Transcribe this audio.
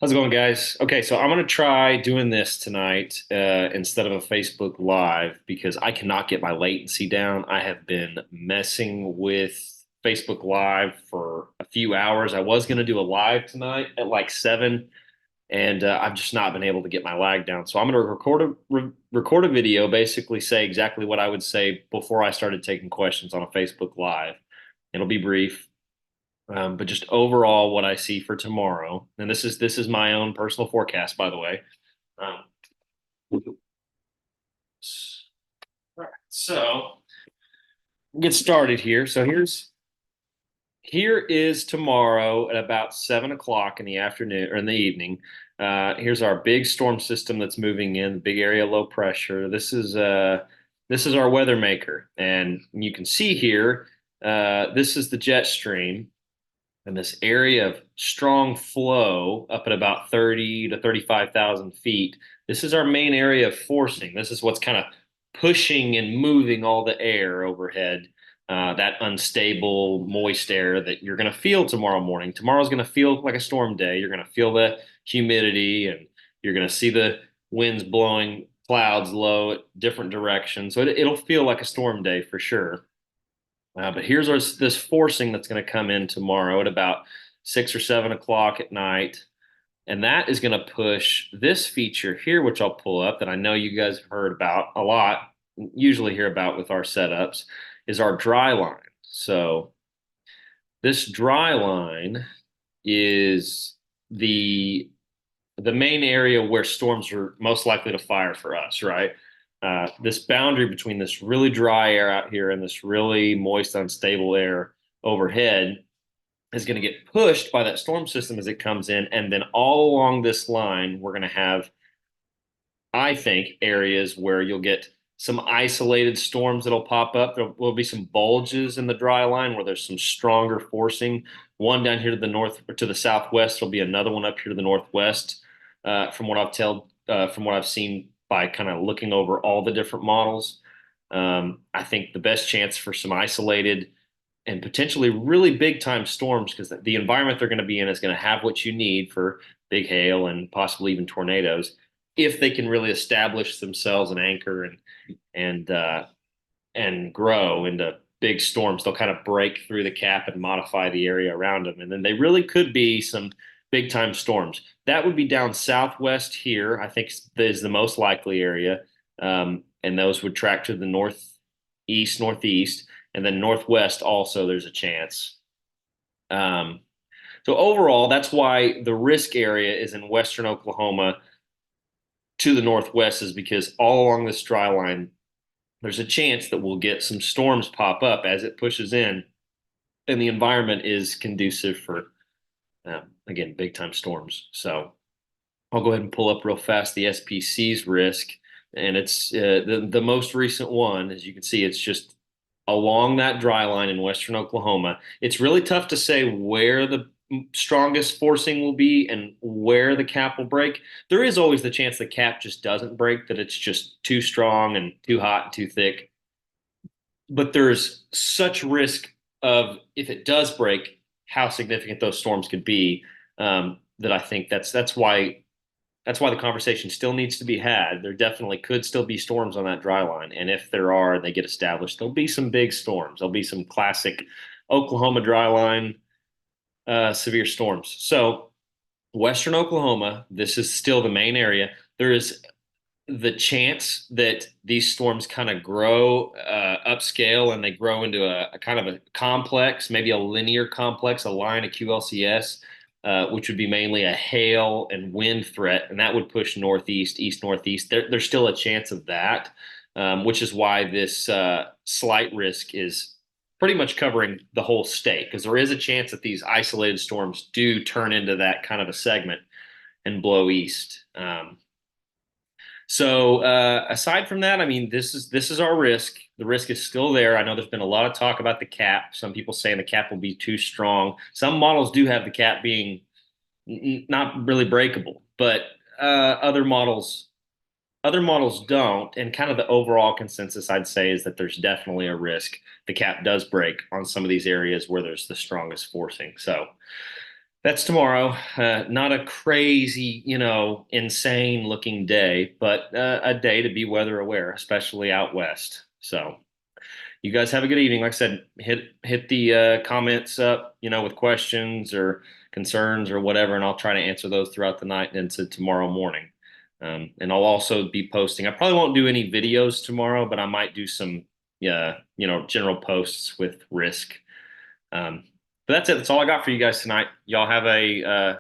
How's it going, guys? Okay, so I'm gonna try doing this tonight instead of a Facebook Live because I cannot get my latency down. I have been messing with Facebook Live for a few hours. I was gonna do a live tonight at like 7, and I've just not been able to get my lag down. So I'm gonna record a video, basically say exactly what I would say before I started taking questions on a Facebook Live. It'll be brief. But just overall, what I see for tomorrow, and this is my own personal forecast, by the way. Um, so we'll get started here. So here is tomorrow at about 7 o'clock in the afternoon or in the evening. Here's our big storm system that's moving in, the big area low pressure. This is our weather maker, and you can see here. This is the jet stream and this area of strong flow up at about 30 to 35,000 feet. This is our main area of forcing. This is what's kind of pushing and moving all the air overhead, that unstable, moist air that you're going to feel tomorrow morning. Tomorrow's going to feel like a storm day. You're going to feel the humidity and you're going to see the winds blowing clouds low at different directions. So it'll feel like a storm day for sure. But here's this forcing that's going to come in tomorrow at about 6 or 7 o'clock at night. And that is going to push this feature here, which I'll pull up that I know you guys have heard about a lot, usually hear about with our setups, is our dry line. So this dry line is the main area where storms are most likely to fire for us, right? This boundary between this really dry air out here and this really moist, unstable air overhead is going to get pushed by that storm system as it comes in. And then all along this line, we're going to have, I think, areas where you'll get some isolated storms that'll pop up. There will be some bulges in the dry line where there's some stronger forcing. One down here to the north or to the southwest. There'll be another one up here to the northwest. From what I've seen by kind of looking over all the different models, I think the best chance for some isolated and potentially really big time storms because the environment they're going to be in is going to have what you need for big hail and possibly even tornadoes if they can really establish themselves and anchor and grow into big storms. They'll kind of break through the cap and modify the area around them, and then they really could be some big time storms. That would be down southwest here. I think is the most likely area, and those would track to the northeast, northeast, and then northwest. Also, there's a chance. Um, so overall, that's why the risk area is in western Oklahoma to the northwest, is because all along this dry line, there's a chance that we'll get some storms pop up as it pushes in, and the environment is conducive for, again, big time storms. So I'll go ahead and pull up real fast the SPC's risk, and it's the most recent one. As you can see, it's just along that dry line in western Oklahoma. It's really tough to say where the strongest forcing will be and where the cap will break. There is always the chance the cap just doesn't break, that it's just too strong and too hot and too thick. But there's such risk of if it does break, how significant those storms could be. That I think that's why the conversation still needs to be had. There definitely could still be storms on that dry line. And if there are, and they get established, there'll be some big storms. There'll be some classic Oklahoma dry line severe storms. So, Western Oklahoma, this is still the main area. There is the chance that these storms kind of grow upscale and they grow into a kind of a complex, maybe a linear complex, a line of QLCS, which would be mainly a hail and wind threat, and that would push northeast, east northeast. There's still a chance of that, which is why this slight risk is pretty much covering the whole state, because there is a chance that these isolated storms do turn into that kind of a segment and blow east. So aside from that, I mean, this is our risk. The risk is still there. I know there's been a lot of talk about the cap. Some people saying the cap will be too strong. Some models do have the cap being not really breakable, but other models don't. And kind of the overall consensus I'd say is that there's definitely a risk the cap does break on some of these areas where there's the strongest forcing. So That's tomorrow. Not a crazy, insane looking day, but a day to be weather aware, especially out west. So you guys have a good evening. Like I said, hit the comments up, with questions or concerns or whatever, and I'll try to answer those throughout the night and into tomorrow morning. And I'll also be posting. I probably won't do any videos tomorrow, but I might do some, general posts with risk. But that's it. That's all I got for you guys tonight. Y'all have a